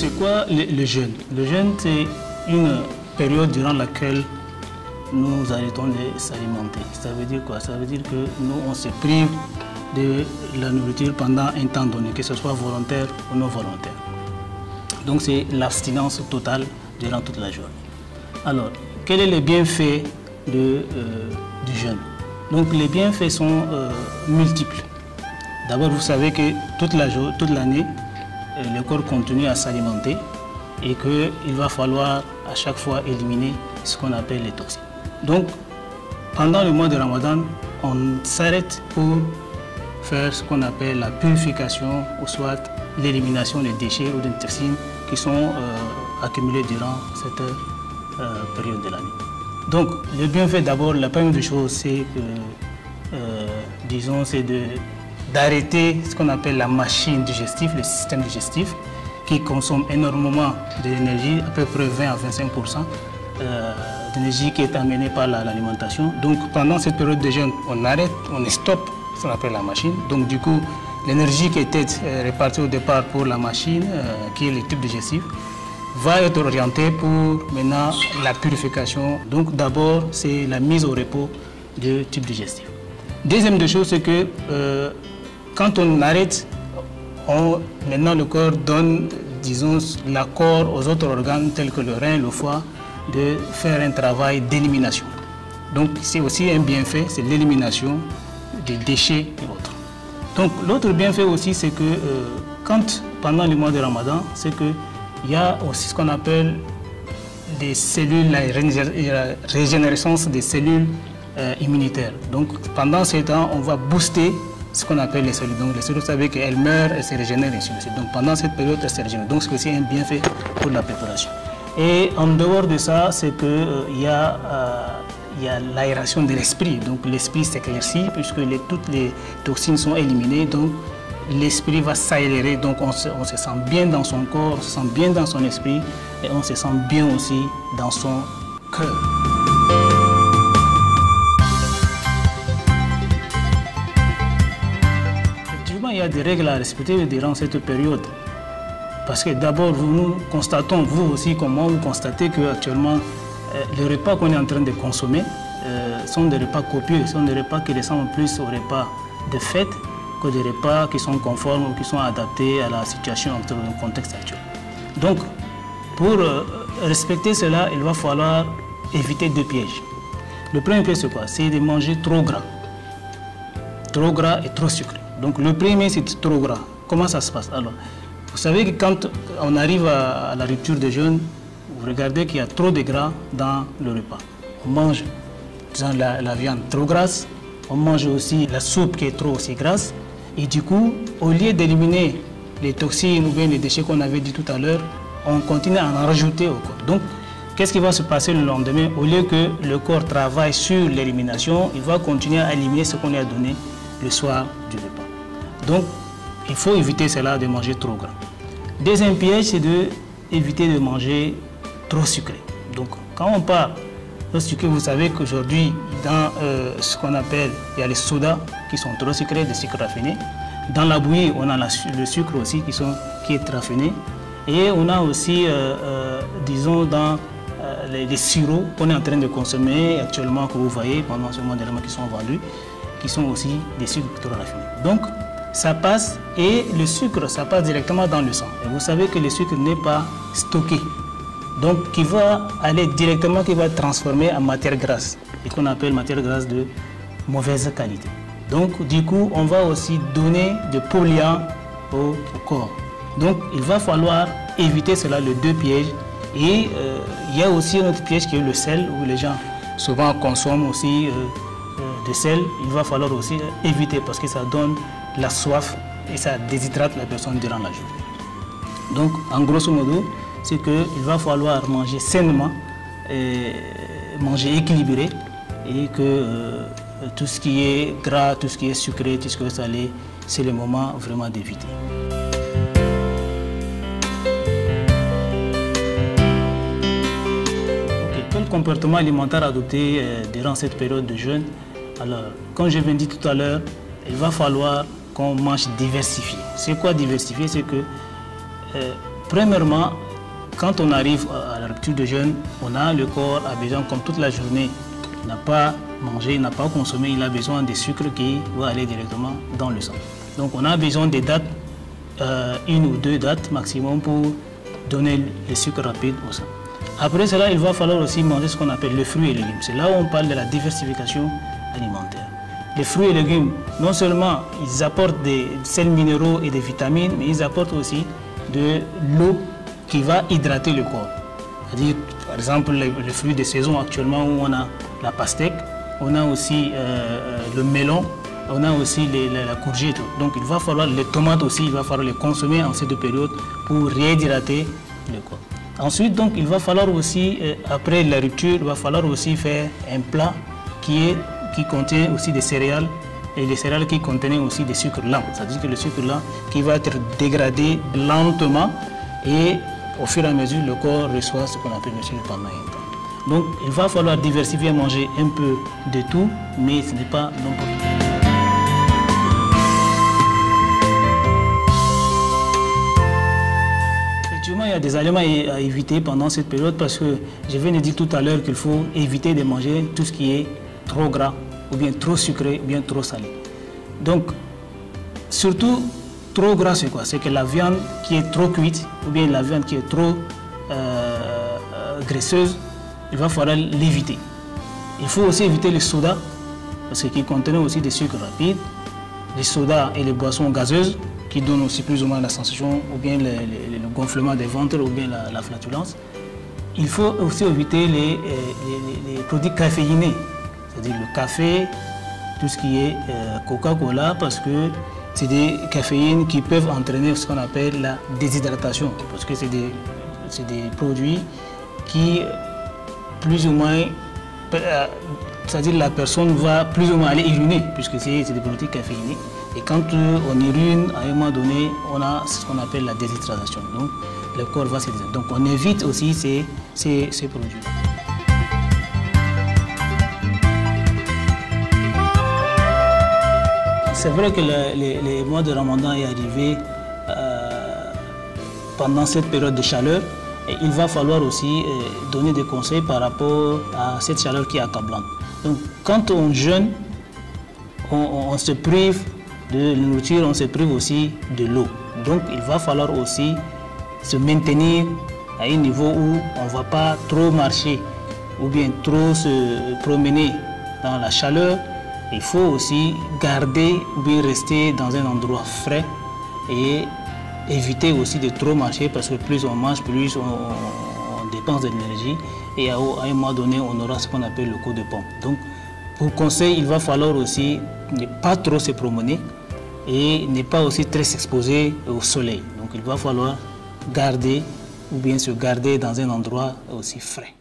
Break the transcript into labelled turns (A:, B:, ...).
A: c'est quoi le jeûne? Le jeûne, c'est une période durant laquelle nous arrêtons de s'alimenter. Ça veut dire quoi? Ça veut dire que nous, on se prive de la nourriture pendant un temps donné, que ce soit volontaire ou non volontaire. Donc c'est l'abstinence totale durant toute la journée. Alors, quel est le bienfait du jeûne? Donc les bienfaits sont multiples. D'abord, vous savez que toute l'année, le corps continue à s'alimenter et qu'il va falloir à chaque fois éliminer ce qu'on appelle les toxines. Donc, pendant le mois de Ramadan, on s'arrête pour faire ce qu'on appelle la purification ou soit l'élimination des déchets ou des toxines qui sont accumulés durant cette période de l'année. Donc, le bienfait d'abord, la première des choses, c'est que, disons, c'est d'arrêter ce qu'on appelle la machine digestive, le système digestif, qui consomme énormément d'énergie, à peu près 20 à 25% d'énergie qui est amenée par l'alimentation. Donc, pendant cette période de jeûne, on arrête, on stoppe ce qu'on appelle la machine. Donc, du coup, l'énergie qui était répartie au départ pour la machine, qui est le tube digestif, va être orientée pour maintenant la purification. Donc d'abord, c'est la mise au repos du tube digestif. Deuxième des choses, c'est que quand on arrête, maintenant le corps donne, disons, l'accord aux autres organes tels que le rein, le foie, de faire un travail d'élimination. Donc c'est aussi un bienfait, c'est l'élimination des déchets et autres. Donc l'autre bienfait aussi, c'est que pendant le mois de Ramadan, c'est que il y a aussi ce qu'on appelle des cellules, la régénérescence des cellules immunitaires. Donc pendant ce temps, on va booster ce qu'on appelle les cellules. Donc les cellules, vous savez qu'elles meurent, elles se régénèrent, et ainsi de suite. Donc pendant cette période, elles se régénèrent. Donc c'est aussi un bienfait pour la préparation. Et en dehors de ça, c'est qu'il y a l'aération de l'esprit. Donc l'esprit s'éclaircit puisque toutes les toxines sont éliminées. Donc l'esprit va s'aérer, donc on se sent bien dans son corps, on se sent bien dans son esprit et on se sent bien aussi dans son cœur. Effectivement, il y a des règles à respecter durant cette période. Parce que d'abord, nous constatons, vous aussi, comme moi, vous constatez qu'actuellement, les repas qu'on est en train de consommer sont des repas copieux, sont des repas qui ressemblent plus aux repas de fête que des repas qui sont conformes ou qui sont adaptés à la situation, au contexte actuel. Donc, pour respecter cela, il va falloir éviter deux pièges. Le premier piège, c'est quoi? C'est de manger trop gras et trop sucré. Donc, le premier, c'est trop gras. Comment ça se passe? Alors, vous savez que quand on arrive à la rupture de jeûne, vous regardez qu'il y a trop de gras dans le repas. On mange la viande trop grasse, on mange aussi la soupe qui est trop aussi grasse. Et du coup, au lieu d'éliminer les toxines ou bien les déchets qu'on avait dit tout à l'heure, on continue à en rajouter au corps. Donc, qu'est-ce qui va se passer le lendemain? Au lieu que le corps travaille sur l'élimination, il va continuer à éliminer ce qu'on lui a donné le soir du repas. Donc, il faut éviter cela de manger trop gras. Deuxième piège, c'est d'éviter de manger trop sucré. Donc, quand on parle de sucré, vous savez qu'aujourd'hui, dans ce qu'on appelle, il y a les sodas qui sont trop sucrés, des sucres raffinés. Dans la bouillie, on a le sucre aussi qui est raffiné. Et on a aussi, disons, dans les sirops qu'on est en train de consommer actuellement, que vous voyez pendant ce mois d'éléments qui sont vendus, qui sont aussi des sucres trop raffinés. Donc, ça passe, et le sucre, ça passe directement dans le sang. Et vous savez que le sucre n'est pas stocké. Donc, qui va aller directement, qui va transformer en matière grasse, et qu'on appelle matière grasse de mauvaise qualité. Donc, du coup, on va aussi donner des polluants au corps. Donc, il va falloir éviter cela, les deux pièges. Et il y a aussi un autre piège qui est le sel, où les gens souvent consomment aussi de sel. Il va falloir aussi éviter parce que ça donne la soif et ça déshydrate la personne durant la journée. Donc, en grosso modo, c'est qu'il va falloir manger sainement, manger équilibré et que tout ce qui est gras, tout ce qui est sucré, tout ce qui est salé, c'est le moment vraiment d'éviter. Quel comportement alimentaire adopter durant cette période de jeûne? Alors, comme je viens de dire tout à l'heure, il va falloir qu'on mange diversifié. C'est quoi diversifié? C'est que Premièrement, quand on arrive à la rupture de jeûne, le corps a besoin, comme toute la journée, il n'a pas mangé, il n'a pas consommé, il a besoin des sucres qui vont aller directement dans le sang. Donc on a besoin des dates, 1 ou 2 dates maximum pour donner les sucres rapides au sang. Après cela, il va falloir aussi manger ce qu'on appelle les fruits et légumes. C'est là où on parle de la diversification alimentaire. Les fruits et légumes, non seulement ils apportent des sels minéraux et des vitamines, mais ils apportent aussi de l'eau qui va hydrater le corps. C'est-à-dire, par exemple, les fruits de saison actuellement où on a la pastèque, on a aussi le melon, on a aussi la courgette. Donc il va falloir les tomates aussi, il va falloir les consommer en cette période pour réhydrater le corps. Ensuite, donc, il va falloir aussi, après la rupture, il va falloir aussi faire un plat qui contient aussi des céréales et les céréales qui contiennent aussi des sucres lents. C'est-à-dire que le sucre lent qui va être dégradé lentement et au fur et à mesure, le corps reçoit ce qu'on appelle le sucre pendant un temps. Donc, il va falloir diversifier, manger un peu de tout, mais ce n'est pas n'importe quoi. Il y a des aliments à éviter pendant cette période parce que je viens de dire tout à l'heure qu'il faut éviter de manger tout ce qui est trop gras ou bien trop sucré ou bien trop salé. Donc, surtout, trop gras c'est quoi? C'est que la viande qui est trop cuite ou bien la viande qui est trop graisseuse, il va falloir l'éviter. Il faut aussi éviter les sodas parce qu'ils contiennent aussi des sucres rapides, les sodas et les boissons gazeuses qui donnent aussi plus ou moins la sensation ou bien le gonflement des ventres ou bien la flatulence. Il faut aussi éviter les produits caféinés, c'est-à-dire le café, tout ce qui est Coca-Cola, parce que c'est des caféines qui peuvent entraîner ce qu'on appelle la déshydratation, parce que c'est des produits qui, plus ou moins, c'est-à-dire la personne va plus ou moins aller uriner, puisque c'est des produits caféinés. Et quand on urine, à un moment donné, on a ce qu'on appelle la déshydratation. Donc, le corps va se déshydrater. Donc, on évite aussi ces produits. C'est vrai que les mois de Ramadan est arrivé pendant cette période de chaleur. Et il va falloir aussi donner des conseils par rapport à cette chaleur qui est accablante. Donc, quand on jeûne, on se prive de nourriture, on se prive aussi de l'eau. Donc, il va falloir aussi se maintenir à un niveau où on ne va pas trop marcher ou bien trop se promener dans la chaleur. Il faut aussi garder ou bien rester dans un endroit frais et éviter aussi de trop marcher parce que plus on mange, plus on dépense de l'énergie et à un moment donné, on aura ce qu'on appelle le coup de pompe. Donc, pour conseil, il va falloir aussi ne pas trop se promener et ne pas aussi très s'exposer au soleil. Donc, il va falloir garder ou bien se garder dans un endroit aussi frais.